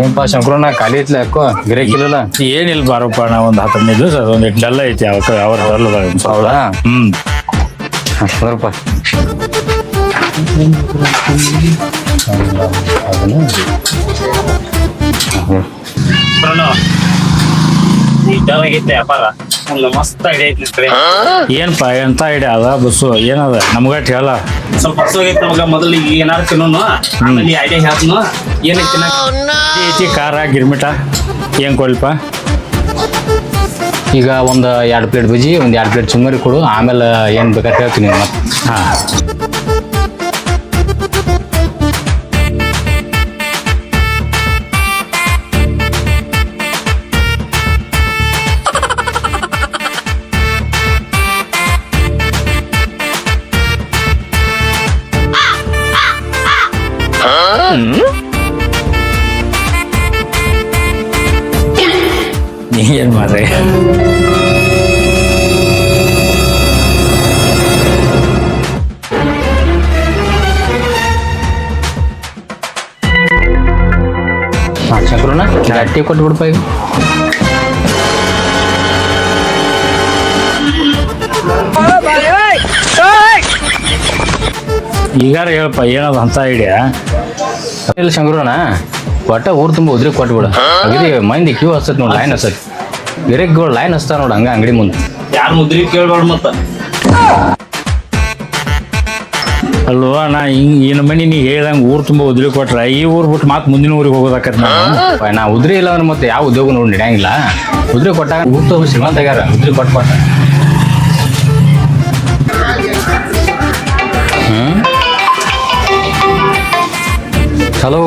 ಏನಪ್ಪ ಶಂಕರಣ್ಣ ಖಾಲಿ ಐತ್ಲ ಯಾಕೋ ಗಿರಾಕಿ ಇಲ್ಲಲ್ಲ? ಏನಿಲ್ಲ ಬಾರಪ್ಪ ನಾ ಒಂದು 15 ದಿವಸ ಒಂದು ಡಲ್ಲ ಐತಿ ಅವ್ರ ಡಲ್ಲದ. ಹೌದಾ? ಹ್ಮ್ ಸ್ವಲ್ಪ ಮಸ್ತ್ ಐಡಿಯಾ ಐತಿ. ಏನಪ್ಪ ಎಂತ ಐಡಿಯಾ ಅದ ಬಸ್ಸು ಏನದ ನಮ್ಗಟ್ ಹೇಳ. ಸ್ವಲ್ಪ ಹಸುವಾಗೈತಿ ನಮಗ. ಮೊದಲಿಗೆ ಏನಾರು ತಿನ್ನೋನು, ಆಮೇಲೆ ಐಡಿಯಾ ಹೇಳ್ತನು ಏನೈತಿ ತಿನ್ನಕ. ಐತಿ ಖಾರ ಗಿರ್ಮಿಟ ಏನ್ ಕೊಡ್ಲಪ್ಪ? ಈಗ ಒಂದು 2 ಪ್ಲೇಟ್ ಬಜ್ಜಿ, ಒಂದು 2 ಪ್ಲೇಟ್ ಚುಮ್ಮರಿ ಕೊಡು, ಆಮೇಲೆ ಏನು ಬೇಕಾದ್ರೆ ಹೇಳ್ತೀನಿ ಮತ್ತೆ. ಹಾಂ ಏನ್ ಮಾಡ್ರಿ? ಶಂಕರಣ್ಣ ಗಟ್ಟಿ ಕೊಟ್ಬಿಡ್ಪ ಈಗ. ಈಗಾರ ಹೇಳಪ್ಪ ಏನದ ಅಂತ ಐಡಿಯಾ? ಇಲ್ಲ ಶಂಕರಣ್ಣ, ಒಟ್ಟ ಊರು ತುಂಬ ಉದ್ರಿ ಕೊಟ್ಬಿಡ. ಅಗದಿ ಮಂದಿ ಕ್ಯೂ ಹಚ್ಚತ್ ನೋಡಿ, ಲೈನ್ ಹಚ್ಚತ್. ಗಿರಾಕಿಗಳು ಲೈನ್ ಹಚ್ತಾರ ನೋಡಿ ಹಂಗ ಅಂಗಡಿ ಮುಂದೆ. ಯಾರು ಮುದ್ರಿ ಕೇಳ್ಬಾರ್ದು ಮತ್ತ. ಅಲ್ವಾ ನಾ ಹಿಂಗ್ ಇನ್ನು ಮನಿ ನೀ ಹೇಳ್ದಂಗೆ ಊರು ತುಂಬ ಉದ್ರಿ ಕೊಟ್ರ ಈ ಊರು ಬಿಟ್ಟು ಮತ್ತೆ ಮುಂದಿನ ಊರಿಗೆ ಹೋಗೋದಾಕತ್ ನಾವು. ನಾ ಉದ್ರಿ ಇಲ್ಲ ಅಂದ್ರೆ ಮತ್ತೆ ಯಾವ ಉದ್ಯೋಗ ನೋಡಿ ನಡೆಯಂಗಿಲ್ಲ. ಉದ್ರಿ ಕೊಟ್ಟಾಗ ಊರು ತುಂಬ ಶ್ರೀಮಂತ ಆಗ್ಯಾರ, ಉದ್ರಿ ಕೊಟ್ಟ. ಹಲೋ,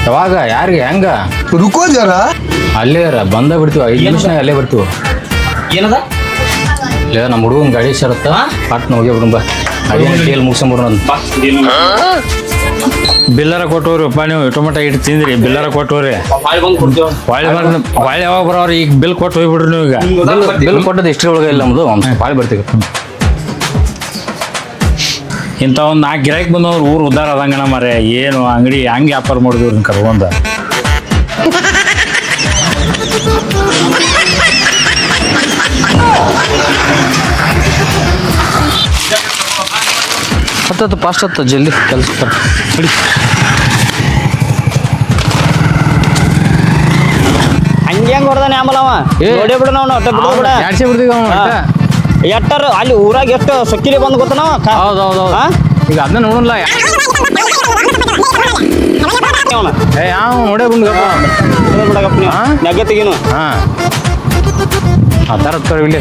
ಯಾವಾಗ ಯಾರಿಗೆ ಹೆಂಗ? ರುಕೋ ಜರ ಅಲ್ಲೇ ಬಂದ ಬಿಡ್ತೀವಿ, 5 ನಿಮಿಷನಾಗ ಅಲ್ಲೇ ಬರ್ತೀವಿ. ಏನದ? ಇಲ್ಲ ನಮ್ಮ ಹುಡುಗನ ಗಾಡಿ ಶರತ್ತ ಪಟ್ನ ಹೋಗಿ ಬಿಡುಂಬ. ಅದೇನು ಕೇಳಿ ಮುಗಿಸ್ಕೊಂಬಿಡ್ರ. ಬಿಲ್ಲರ ಕೊಟ್ಟವ್ರಿಪ್ಪ ನೀವು ಟೊಮೆಟೊ ಇಟ್ಟು ತಿಂದ್ರಿ, ಬಿಲ್ಲರ ಕೊಟ್ಟವ್ರಿ. ಹೊಳ್ಳಿ ಯಾವಾಗ ಬರೋರು ಈಗ ಬಿಲ್ ಕೊಟ್ಟು ಹೋಗ್ಬಿಡ್ರಿ ನೀವು. ಈಗ ಬಿಲ್ ಕೊಟ್ಟದ್ದು ಇಷ್ಟೇ ಒಳಗೆ ಇಲ್ಲ ನಮ್ಮದು, ಒಂದು ಪಾಳಿ ಬರ್ತೀವಿ. ಇಂಥ ಒಂದು 4 ಗಿರಾಕಿ ಬಂದವ್ರು ಊರು ಉದ್ದಾರ ಆದಂಗನ ಮರೆ. ಏನು ಅಂಗಡಿ ಹಂಗೆ ವ್ಯಾಪಾರ ಮಾಡಿದ್ರಿ ಕರ್ಕೊಂಡ. ಹತ್ತತ್ತು ಫಾಸ್ಟ್ ಹತ್ತು ಜಲ್ದಿ ಕೆಲಸ ಬಿಡಿ. ಹಂಗೆ ಹೊಡೆದಾನೆ ಆಮೇಲೆ ಅವ ನೋಡೇ ಬಿಡ ನಾವು ಬಿಡ ಜಾಡ್ಸಿ ಬಿಡ್ತೀವಿ ಎಟ್ಟರು ಅಲ್ಲಿ ಊರಾಗ ಎಷ್ಟು ಸೊಕ್ಕಿಲಿ ಬಂದು ಗೊತ್ತ ನಾವು. ಹೌದೌದು, ಈಗ ಅದನ್ನ ನೋಡಲ್ಲ. ಯಾವ ನೋಡೇ ಬಂದು ನೆಗತ್ತಿಗೇನು ಆ ಥರ ಇಲ್ಲಿ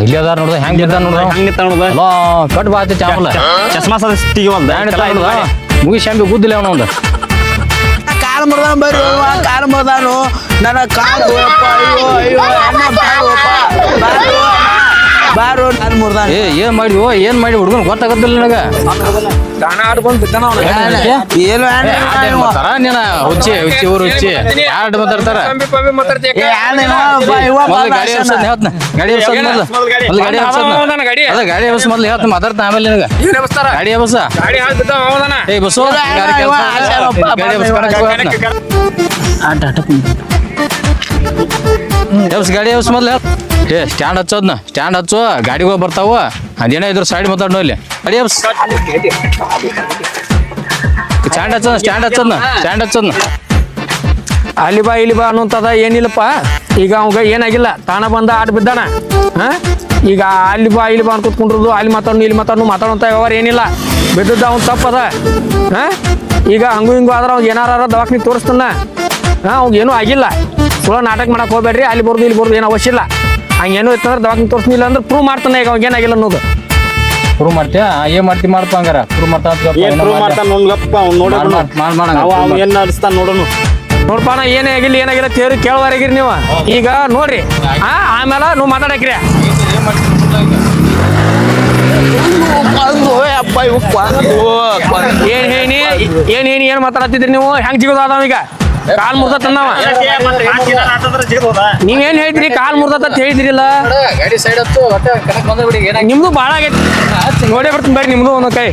ಇಲ್ಲಿ ಅದಾರ ನೋಡ್ದ ಹೆಂಗ್ ಬಿದ್ದ ನೋಡ್ದ, ಹಂಗೆ ನೋಡ್ದ ಕಟ್ ಬಾತಿ ಚಾಮಲ ಚಸ್ಮಾ ಸಸ್ತಿಗೆ ಮುಗಿ ಶಾಂಬಿ ಗುದ್ದಿಲ್ಲ ಅವನ ಒಂದು ಕಾಲು ಮುರ್ದಾನ ಬರ್ರಿ, ಕಾಲು ಮುರ್ದಾನು ನನ್ನ ಕಾಲು. ಬಾರು ಕಾಲು ಮುರ್ದಾನ. ಏನ್ ಮಾಡಿ ಹುಡುಗನ್ ಗೊತ್ತಾಗತ್ತಿಲ್ಲ ನನಗ. ಏನು ನೀನ ಹುಚ್ಚಿ ಊರು ಹುಚ್ಚಿ ಯಾರು ಮಾತಾಡ್ತಾರ? ಗಾಡಿ ಬಸ್ ಮೊದ್ಲು ಹೇಳ್ತ ಮಾತಾಡ್ತಾ ಆಮೇಲೆ ನಿನಗ ಗಾಡಿ ಬಸ್ ಏ ಬಸ್ಸು ಗಾಡಿ ಬಸ್ ಮೊದ್ಲು ಏ ಸ್ಟ್ಯಾಂಡ್ ಹಚ್ಚೋದ್ನ, ಸ್ಟ್ಯಾಂಡ್ ಹಚ್ಚು, ಗಾಡಿಗಳು ಬರ್ತಾವ. ಅದೇನೋ ಇದ್ರ ಸೈಡ್ ಮಾತಾಡೋ ಇಲ್ಲಿ ಗಾಡಿ ಬಸ್ ಸ್ಟ್ಯಾಂಡ್ ಹಚ್ಚೋದ್ನ. ಅಲ್ಲಿ ಬಾ ಇಲ್ಲಿ ಬಾ ಅನ್ನೋಂಥದ ಏನಿಲ್ಲಪ್ಪ. ಈಗ ಅವಾಗ ಏನಾಗಿಲ್ಲ, ತಾಣ ಬಂದ ಆಟ ಬಿದ್ದಾನ. ಈಗ ಅಲ್ಲಿ ಬಾ ಇಲ್ಲಿ ಬಾ ಅಂತ ಕೂತ್ಕೊಂಡ್ರದು, ಅಲ್ಲಿ ಮಾತಾಡೋನು ಇಲ್ಲಿ ಮಾತಾಡೋಂಥ ವ್ಯವಹಾರ ಏನಿಲ್ಲ. ಬಿದ್ದದ್ದು ಅವ್ನು ತಪ್ಪದ. ಈಗ ಹಂಗು ಹಿಂಗು ಆದ್ರೆ ಅವ್ನು ಏನಾರ ದವಾಖಾನೆ ತೋರಿಸ್ತಾನ. ಅವ್ಗೆ ಏನೂ ಆಗಿಲ್ಲ. ಸುಳ್ಳು ನಾಟಕ ಮಾಡಕ್ಕೆ ಹೋಗ್ಬೇಡ್ರಿ. ಅಲ್ಲಿ ಬರ್ದು ಇಲ್ಲಿ ಬರ್ದು ಏನು ಅವಶ್ಯ ಇಲ್ಲ. ಹಂಗೇನೋ ಇತ್ತಂದ್ರೆ ದವಾಖಾನೆ ತೋರಿಸ್ಲಿಲ್ಲ ಅಂದ್ರೆ ಪ್ರೂವ್ ಮಾಡ್ತಾನೆ. ಈಗ ಅವ್ಗೆ ಏನಾಗಿಲ್ಲ ಅನ್ನೋದು ಪ್ರೂವ್ ಮಾಡ್ತೀಯಾ? ಏನ್ ಮಾಡ್ತಾ ಹಂಗಾರ ಪ್ರೂವ್ ಏನ್ ನಡೆಸ್ತಾನ ನೋಡೋನು. ನೋಡ್ಪ ನಾ ಏನೇ ಏನಾಗಿಲ್ಲ ತೇರಿ ಕೇಳೋವರೆಗಿರಿ ನೀವು. ಈಗ ನೋಡ್ರಿ ಆಮೇಲೆ ನೀವು ಮಾತಾಡಕ್ರಿ. ಏನ್ ಮಾತಾಡತ್ತಿದ್ರಿ ನೀವು? ಹೆಂಗ್ ಸಿಗೋದಾವ ಈಗ? ಕಾಲ್ ಮುರ್ದತ್ ನಾವ ನೀವೇನ್ ಹೇಳ್ತೀರಿ ಕಾಲ್ ಮುರ್ದತ್ ಅಂತ ಹೇಳಿದ್ರಿಲ್ಲ ಗಾಡಿ ಸೈಡ್ ಹತ್ತು ಒಟ್ಟ ಕನಕ್ ಬಂದ್ಬಿಡಿ ಏನಾಗಿ ನಿಮ್ದು ಭಾಳ ಆಗೈತಿ ನೋಡೇ ಬರ್ತೀನಿ ಬರ್ರಿ ನಿಮ್ದು ಒಂದೊಂದ್ ಕೈ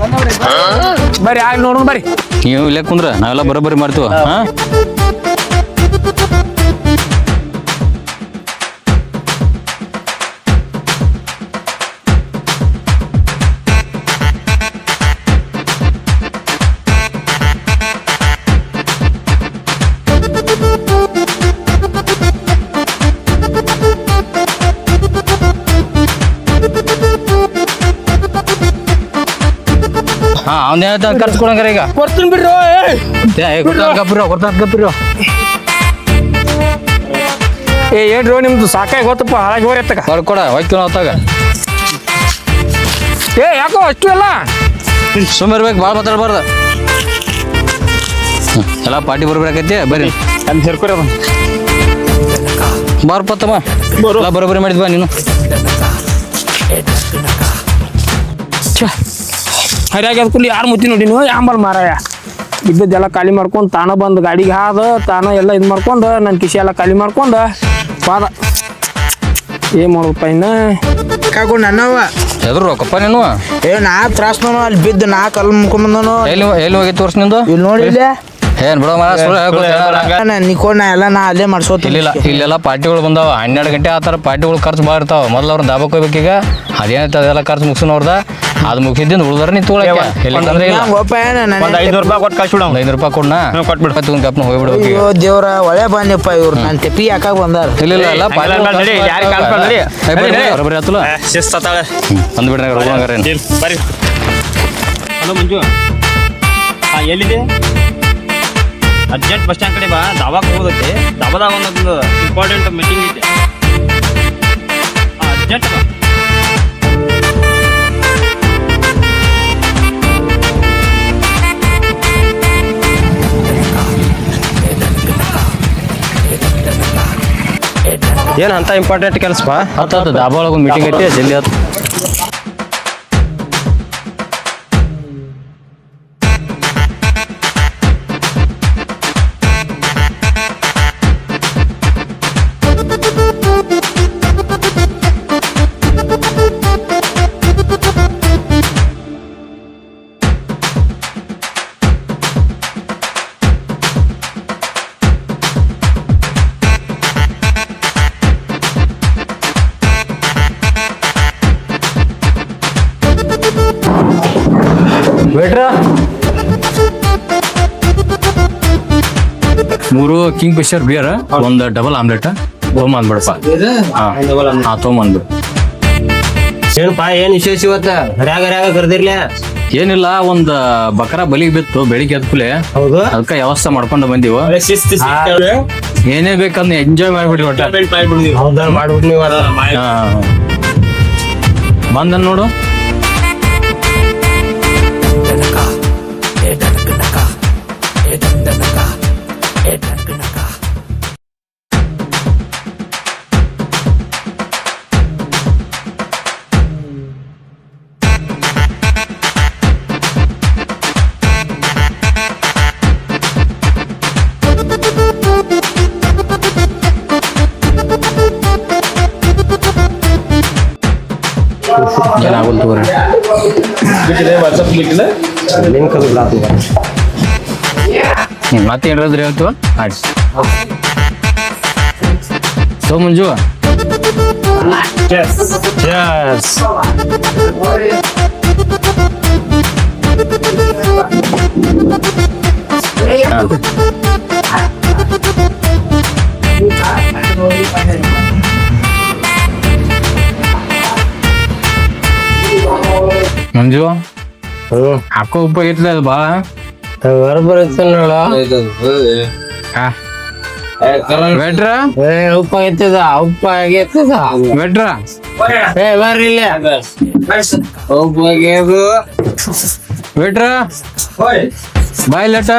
ಬರ್ರಿ ಆಗ ನೋಡೋಣ ಬರ್ರಿ ನೀವು ಇಲ್ಲೇ ಕುಂದ್ರ ನಾವೆಲ್ಲ ಬರೋಬ್ಬರಿ ಮಾಡ್ತೀವ ಹಾ ಹಾ ಅವ್ನ ಹೇಳ್ತಾ ಖರ್ಚು ಕೊಡಂಗಾರ ಈಗ ಕೊಡ್ತೀನಿ ಬಿಡ್ರಿ ಗಪ್ಪಿರೋ ಏನ್ರಿ ನಿಮ್ದು ಸಾಕಾಗಿ ಗೊತ್ತಪ್ಪ ಹಾಳಾಗಿ ಹೋರಿ ಎತ್ತಕ ಕೊಡ ಹೊಯ್ತು ಹೊತ್ತಾಗ ಯಾಕೋ ಅಷ್ಟು ಎಲ್ಲ ಸುಮ್ಮಿರ್ಬೇಕು ಭಾಳ ಮಾತಾಡ್ಬಾರ್ದು ಎಲ್ಲ ಪಾರ್ಟಿ ಬರ್ಬೇಕಾಕೈತಿ ಬರ್ರಿ ಅಲ್ಲಿ ಸೇರ್ಕೊರಿ ಅದು ಬಾರ್ಪತ್ತಮ್ಮ ಎಲ್ಲ ಬರೋಬ್ಬರಿ ಮಾಡಿದ್ವಾ ನೀನು ಹರಿಯಾಗಿ ಅದ್ ಕೂಲಿ ಯಾರು ಮುತ್ತಿ ನೋಡಿ ನೀವು ಯಾಂಬಲ್ ಮಾರಾಯ ಇದ್ದದ್ದೆಲ್ಲ ಖಾಲಿ ಮಾಡ್ಕೊಂಡು ತಾನ ಬಂದು ಗಾಡಿಗೆ ಹಾದ ತಾನ ಎಲ್ಲ ಇದು ಮಾಡ್ಕೊಂಡು ನನ್ನ ಕಿಶೆ ಎಲ್ಲ ಖಾಲಿ ಮಾಡ್ಕೊಂಡು ಪಾದ ಏನ್ ಮಾಡೋದಪ್ಪ ಇನ್ನ ಕಾಕು ನನ್ನವ ಎದ್ರು ರೊಕ್ಕಪ್ಪ ನೀನು ನಾ ತ್ರಾಸ್ನೋ ಅಲ್ಲಿ ಬಿದ್ದು ನಾ ಕಲ್ ಮುಕೊಂಬಂದನು ಎಲ್ಲಿ ಹೋಗಿ ತೋರ್ಸ್ ನಿಂದು ಇಲ್ಲಿ ನೋಡಿ ಇಲ್ಲೇ ಏನ್ ಬಿಡೋ ಮರ ಸುಳ್ಳು ಹೇಳ್ಕೊತ ನಿಕೋಣ ಎಲ್ಲ ನಾ ಅಲ್ಲೇ ಮಾಡ್ಸೋತ ಇಲ್ಲಿಲ್ಲ ಇಲ್ಲೆಲ್ಲ ಪಾರ್ಟಿಗಳು ಬಂದಾವ 12 ಗಂಟೆ ಆ ಥರ ಪಾರ್ಟಿಗಳು ಖರ್ಚು ಭಾಳ ಇರ್ತಾವ ಮೊದ್ಲು ಅವ್ರನ್ನ ದಾಬಕ್ಕೆ ಹೋಗ್ಬೇಕೀಗ ಅದೇನೈತೆ ಅದೆಲ್ಲ ಖರ್ಚು ಮುಗಿಸೋನ್ ಅವ್ರದ ಅದು ಮುಗಿಸಿದ್ದೀನಿ ಉಳ್ದಾರ ನೀ ತೊಗೊಳಕ್ಕೆ ಎಲ್ಲಿಂದ್ರೆ ಇಲ್ಲ ಒಪ್ಪ ಒಂದು 500 ರೂಪಾಯಿ ಕೊಟ್ಟು ಕಳ್ಸಿ ಬಿಡು ಒಂದು 5 ರೂಪಾಯಿ ಕೊಡ್ನಾ ಕೊಟ್ಬಿಡು ತಗೊಂಡ್ ಗಪ್ನ ಹೋಗ್ಬಿಡ್ಬೇಕು ಈಗ ಅಯ್ಯೋ ದೇವ್ರ ಒಳ್ಳೆ ಬಂದಪ್ಪ ಇವ್ರು ನಾನು ತೆಪ್ಪಿ ಹಾಕಾಗ ಬಂದಾರ ಇಲ್ಲ ಎಲ್ಲ ನಡಿ, ಯಾರಿಗೆ ಕಾಲ್ ಮಾಡಿ ನಡಿ. ಬರೋಬ್ಬರಿ ಆತಲ್ಲ ಶಿಸ್ತಾಳೆ ಅಂದ್ಬಿಡ್ರಿ ರೋಗಂಗಾರ ಬರ್ರಿ ಹಲೋ ಮಂಜು ಹಾಂ ಎಲ್ಲಿದೆ ಅರ್ಜೆಂಟ್ ಬಸ್ ಸ್ಟ್ಯಾಂಡ್ ಕಡೆ ಬಾ ದಾವಾಕ್ ಹೋಗೋದೈತೆ ದಾಬಾದಾಗ ಒಂದೊಂದು ಇಂಪಾರ್ಟೆಂಟ್ ಮೀಟಿಂಗ್ ಐತೆ ಅರ್ಜೆಂಟ್ ಬಾ ಏನು ಅಂತ ಇಂಪಾರ್ಟೆಂಟ್ ಕೆಲಸಪ್ಪ ಆತ ದಾಬಾ ಒಳಗೆ ಒಂದು ಮೀಟಿಂಗ್ ಐತಿ ಜಲ್ದಿ ಆತು ವೇಟ್ರ 3 ಕಿಂಗ್ ಫಿಶರ್ ಬಿಯರ್ ಒಂದು ಡಬಲ್ ಆಮ್ಲೆಟ್ ತೊಗೊಂಬಂದ್ಬಿಡಪ್ಪ ಹಾ ತೊಗೊಂಬಂದ್ಬಿಡು ಏನಪ್ಪ ಏನು ವಿಶೇಷ ಇವತ್ತ ಹರ್ಯಾಗ ಕರೆದಿರ್ಲಿ ಏನಿಲ್ಲ ಒಂದು ಬಕರ ಬಲಿಗೆ ಬಿತ್ತು ಬೆಳಿಗ್ಗೆ ಎದ್ಕುಲೆ ಹೌದು ಅದಕ್ಕೆ ವ್ಯವಸ್ಥೆ ಮಾಡ್ಕೊಂಡು ಬಂದೀವ ಶಿಸ್ತು ಏನೇ ಬೇಕಂದ್ರೆ ಎಂಜಾಯ್ ಮಾಡ್ಬಿಡಿ ಒಟ್ಟ ಹೌದಾ ಮಾಡ್ಬಿಟ್ಟು ನೀವು ಬಂದನ್ ನೋಡು ಏನಾಗಲ್ ತಗೋರಿ ಲಿಂಕ್ ಅದು ಬ್ಲಾಕ್ ಮತ್ತೆ ಏನಾದ್ರೂ ಹೇಳ್ತೀವ ಆಯ್ತು ಸೊ ಮಂಜು ಮಂಜು ಹಾಕೋ ಉಪ್ಪ ಐತ್ಲ ಅದು ಭಾಳ ಬರಬರುತ್ತಲ್ಲ ವೇಟ್ರ ಉಪ್ಪ ಆಗೈತದ ಉಪ್ಪ ಆಗೈತದ ವೇಟ್ರ ಬರ್ರಿ ಇಲ್ಲ ಉಪ್ಪ ಆಗ್ಯದು ವೇಟ್ರ ಬಾಯ್ ಲೇಟ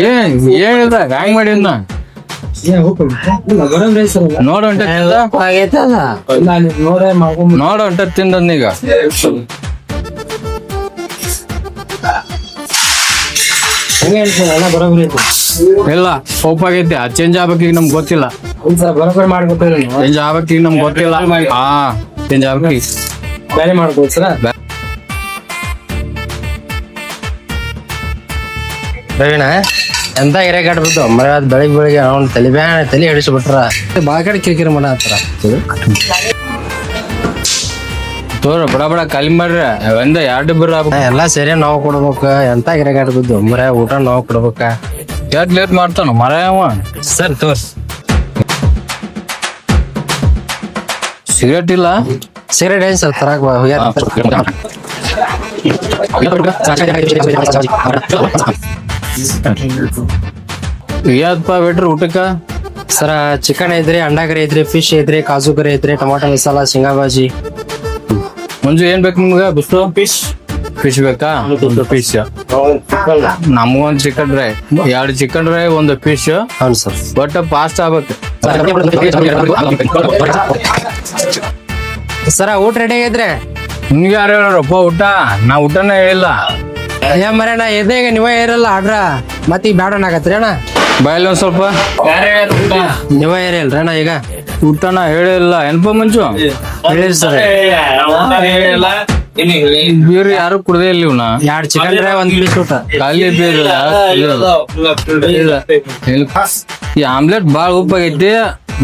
ಏನಿಲ್ಲ ಹ್ಯಾಂಗ್ ಮಾಡಿದ್ನ ನೋಡ ಉಪ್ಪ ಆಗೈತದ ನೋಡ ಹೊಂಟ ತಿಂದೀಗ ಹೆಂಗೆ ಹೇಳ್ತೀನಿ ಅಣ್ಣ ಬರೋಬ್ಬರಿ ಐತಿ ಇಲ್ಲ ಒಪ್ಪಾಗೈತಿ ಅದು ಚೇಂಜ್ ಆಗ್ಬೇಕು ಈಗ ನಮ್ಗೆ ಗೊತ್ತಿಲ್ಲ ಸರ್ ಬರೋಬ್ಬರಿ ಮಾಡ್ಬೇಕು ಚೇಂಜ್ ಆಗ್ಬೇಕು ಈಗ ನಮ್ಗೆ ಗೊತ್ತಿಲ್ಲ ಹಾ ಚೇಂಜ್ ಆಗ್ಬೇಕು ಈಗ ಬೇರೆ ಮಾಡ್ಬೋದು ಸರ್ ಪ್ರವೀಣ ಎಂತ ಹಿರೇಗಾಡ್ ಬಿದ್ದು ಮರ ಅದು ಬೆಳಿಗ್ಗೆ ಅವ್ನು ತಲೆ ಹಿಡಿಸ್ಬಿಟ್ರ ಭಾಳ ಕಡೆ ಕಿರಿಕಿರಿ ಮಾಡತ್ತಾರ ತೋರ ಬಡ ಬಡ ಖಾಲಿ ಮಾಡ್ರಿ ಒಂದ 2 ಬಿರ್ ಆಗ್ಬೇಕು ಎಲ್ಲ ಸರಿ ನಾವು ಕೊಡ್ಬೇಕು ಎಂತ ಹಿರೇಗಾಡ್ ಬಿದ್ದು ಮರ ಊಟ ನಾವು ಕೊಡ್ಬೇಕ ಯಾಕೆ ಲೇಟ್ ಮಾಡ್ತಾನ ಮರ ಅವ ಸರ್ ತೋರ್ಸ್ ಸಿಗರೇಟ್ ಇಲ್ಲ ಸಿಗರೇಟ್ ಏನ್ ಸರ್ ತರಾಕ್ ಯಾವ್ದಪ್ಪ ಬಿಟ್ರಿ ಊಟಕ್ಕ ಸರ ಚಿಕನ್ ಐತ್ರಿ ಅಂಡಾ ಕರಿ ಐತ್ರಿ ಫಿಶ್ ಐತ್ರಿ ಕಾಜು ಕರಿ ಐತ್ರಿ ಟೊಮಾಟೊ ಮಸಾಲ ಶೇಂಗಾ ಬಾಜಿ ಮಂಜು ಏನ್ ಬೇಕು ನಿಮ್ಗ ಬಿಸ್ತು ಫಿಶ್ ಬೇಕಾ ಫಿಶ್ ನಮಗೊಂದ್ chicken dry 2 chicken dry 1 fish ಹೌದು ಸರ್ ಬಟ್ ಫಾಸ್ಟ್ ಆಗ್ಬೇಕು ಸರ ಊಟ ರೆಡಿ ಆಗೈತ್ರಿ ನಿಮ್ಗೆ ಯಾರು ಹೇಳಪ್ಪ ಊಟ ನಾ ಊಟನೇ ಹೇಳಿಲ್ಲ ಏ ಮರ ನಾ ಎದೆ ಈಗ ನೀವೇ ಇರಲ್ಲ ಆಡ್ರ ಮತ್ತೆ ಈಗ ಬ್ಯಾಡ ಆಗತ್ರಿ ಅಣ್ಣ ಬಾಯಲ್ಲಿ ಒಂದ್ ಸ್ವಲ್ಪ ನೀವೇ ಇರಲ್ರಿ ಅಣ್ಣ ಈಗ ಊಟನ ಹೇಳಿಲ್ಲ ಏನಪ್ಪ ಮಂಜು ಹೇಳಿರಿ ಸರ್ ಬೀರ್ ಯಾರು ಕುಡ್ದೇ ಇಲ್ಲ ಇವ್ನ 2 ಚಿಕನ್ ಡ್ರೈ 1 ಪೀಸ್ ಊಟ ಖಾಲಿ ಬೀರ್ ಈ ಆಮ್ಲೆಟ್ ಬಾಳ ಉಪ್ಪಾಗೈತಿ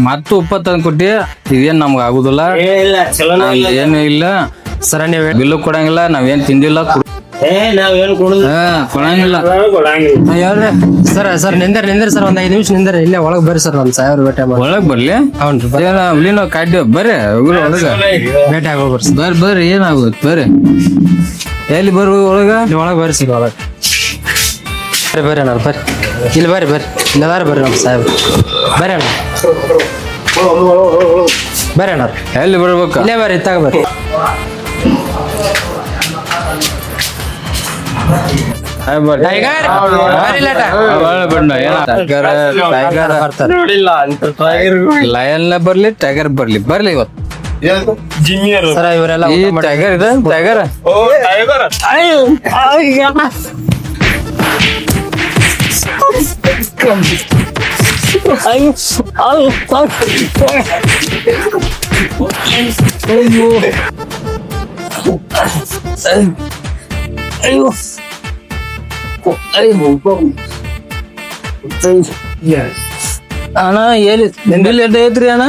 ಮತ್ತು ಉಪ್ಪ ತಂದ್ ಕೊಟ್ಟಿ ಇದೇನ್ ನಮ್ಗ ಆಗುದಿಲ್ಲ ಏನು ಇಲ್ಲ ಸರ ನೀವ್ ಬಿಲ್ಲು ಕೊಡಂಗಿಲ್ಲ ನಾವೇನ್ ತಿಂದಿಲ್ಲ ಕೊಡಂಗಿಲ್ಲ ಸರ್ ಸರ್ ನಿಂದ್ರಿ ಸರ್ ಒಂದ್ 5 ನಿಮಿಷ ನಿಂದ್ರಿ ಇಲ್ಲೇ ಒಳಗ್ ಬರ್ರಿ ಸರ್ ಒಂದ್ 1000 ಭೇಟಿ ಮಾಡಿ ಒಳಗ್ ಬರ್ಲಿ ಹೌನ್ರಿ ನಾವು ಕಾಡ್ಯ ಬರ್ರಿ ಒಳಗ ಭೇಟಿ ಆಗೋಗ್ರಿ ಸರ್ ಬರ್ರಿ ಬರ್ರಿ ಏನಾಗುತ್ತೆ ಬರ್ರಿ ಎಲ್ಲಿ ಬರ್ರಿ ಒಳಗ ಇಲ್ಲಿ ಒಳಗ್ ಬರ್ರಿ ಸರ್ ಒಳಗ್ ಬರ್ರಿ ಅಣ್ಣ ಬರ್ರಿ ಇಲ್ಲಿ ಬರ್ರಿ ಇಲ್ಲದಾರ ಬರ್ರಿ ನಮ್ಮ ಸಾಹೇಬ್ ಬರ್ರಿ ಅಣ್ಣ ಬರ್ರಿ ಅಣ್ಣ ಎಲ್ಲಿ ಬರ್ಬೇಕು ಇಲ್ಲೇ ಬರ್ರಿ ಇತ್ತಾಗ ಬರ್ರಿ ಟೈಗರ್ ಬರ್ರಿ ಲೇಟ ಲಯನ್ ಬರ್ಲಿ ಟೈಗರ್ ಬರ್ಲಿ ಇವತ್ತು ಸರ ಇವರೆಲ್ಲ ಈ ಟೈಗರ್ ಇದೆ ಟೈಗರ್ ಅಣ್ಣ ಎಲ್ಲಿ ಬಿಲ್ ಎಷ್ಟ್ ಐತ್ರಿ ಅಣ್ಣ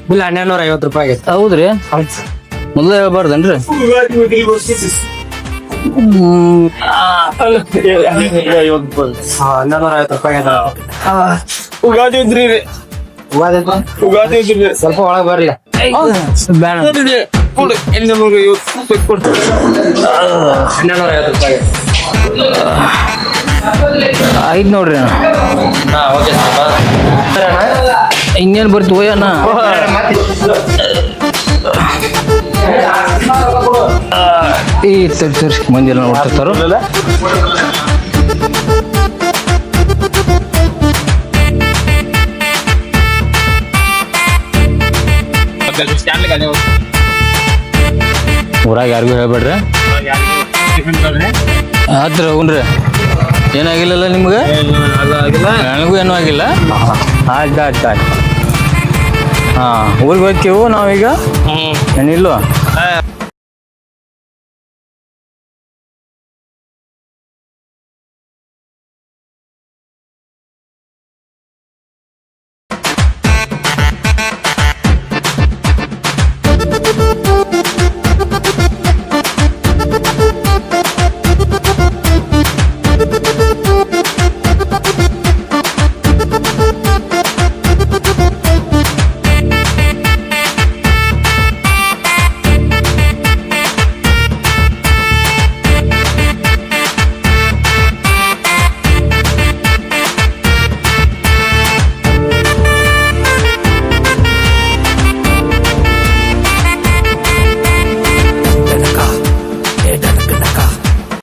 ಬಿಲ್ 1250 ರೂಪಾಯಿ ಆಗೈತೆ ಹೌದ್ರಿ ಮೊದಲು ಹೇಳ್ಬಾರ್ದನ್ರಿ ಸ್ವಲ್ಪ ಒಳಗ್ ಬರ್ಲಿ ಆಯ್ತು ನೋಡ್ರಿ ಅಣ್ಣ ಇನ್ನೇನ್ ಬರ್ತೀವಿ ಅಣ್ಣ ಈ ತರ್ಸಿ ಮಂದಿ ಎಲ್ಲ ನೋಡ್ತಿರ್ತಾರೋ ಊರಾಗ ಯಾರಿಗೂ ಹೇಳ್ಬೇಡ್ರಿ ಆತ್ರ ಹೋಗ್ರಿ ಏನಾಗಿಲ್ಲಲ್ಲ ನಿಮ್ಗೆ ನನಗೂ ಏನೂ ಆಗಿಲ್ಲ ಆಯ್ತು ಹಾ ಊರಿಗೆ ಹೋಗ್ತೀವಿ ನಾವೀಗ ಏನಿಲ್ವ